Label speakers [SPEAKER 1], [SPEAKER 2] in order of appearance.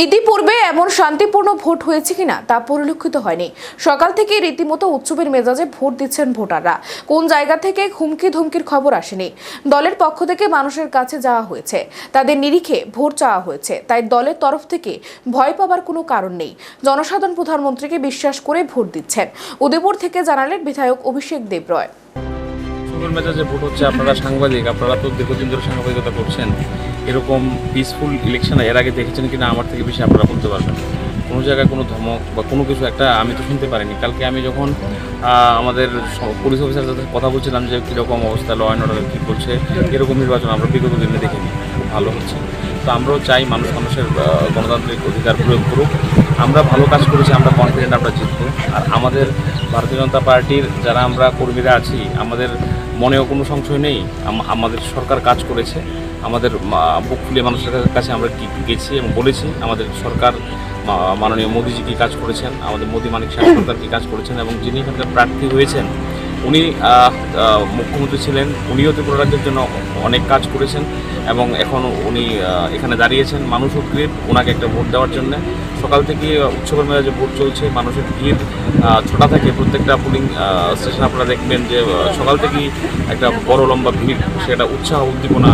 [SPEAKER 1] ইতিপূর্বে এমন শান্তিপূর্ণ ভোট হয়েছে কিনা তা পরিলক্ষিত হয়নি। সকাল থেকে রীতিমতো উৎসবের মেজাজে ভোট দিচ্ছেন ভোটাররা। কোন জায়গা থেকে হুমকি ধমকির খবর আসেনি। দলের পক্ষ থেকে মানুষের কাছে যাওয়া হয়েছে, তাদের নিরিখে ভোট চাওয়া হয়েছে। তাই দলের তরফ থেকে ভয় পাবার কোনো কারণ নেই। জনসাধারণ প্রধানমন্ত্রীকে বিশ্বাস করে ভোট দিচ্ছেন। উদয়পুর থেকে জানালেন বিধায়ক অভিষেক দেবরয়।
[SPEAKER 2] উৎসবের মেজাজে ভোট হচ্ছে। আপনারা সাংবাদিক, আপনারা তো দীর্ঘদিন ধরে সাংবাদিকতা করছেন। এরকম পিসফুল ইলেকশন এর আগে দেখেছেন কিনা আমার থেকে বেশি আপনারা বলতে পারবেন। কোনো জায়গায় কোনো ধমক বা কোনো কিছু একটা আমি তো শুনতে পারিনি। কালকে আমি যখন আমাদের পুলিশ অফিসারদের সাথে কথা বলছিলাম যে কীরকম অবস্থা, ল অ্যান্ড অর্ডার কী করছে, এরকম নির্বাচন আমরা বিগত দিনে দেখিনি, খুব ভালো হচ্ছে। তো আমরাও চাই মানুষের গণতান্ত্রিক অধিকার প্রয়োগ করুক। আমরা ভালো কাজ করেছি, আমরা কনফিডেন্ট আমরা জিতবো। আর আমাদের ভারতীয় জনতা পার্টির যারা আমরা কর্মীরা আছি, আমাদের মনেও কোনো সংশয় নেই। আমাদের সরকার কাজ করেছে, আমাদের বুক ফুলিয়ে মানুষের কাছে আমরা গেছি এবং বলেছি আমাদের সরকার মাননীয় মোদিজি কী কাজ করেছেন, আমাদের মোদি মানিক শাহ সরকার কী কাজ করেছেন, এবং যিনি এখানকার প্রার্থী হয়েছেন উনি মুখ্যমন্ত্রী ছিলেন, উনিও ত্রিপুরা রাজ্যের জন্য অনেক কাজ করেছেন এবং এখন উনি এখানে দাঁড়িয়েছেন। মানুষ উদ্গ্রীব ওনাকে একটা ভোট দেওয়ার জন্য। সকাল থেকে উৎসবের মেজাজে ভোট চলছে, মানুষের ভিড় ছোটা থাকে প্রত্যেকটা পোলিং স্টেশন। আপনারা দেখবেন যে সকাল থেকেই একটা বড় লম্বা ভিড়, সেটা উৎসাহ উদ্দীপনা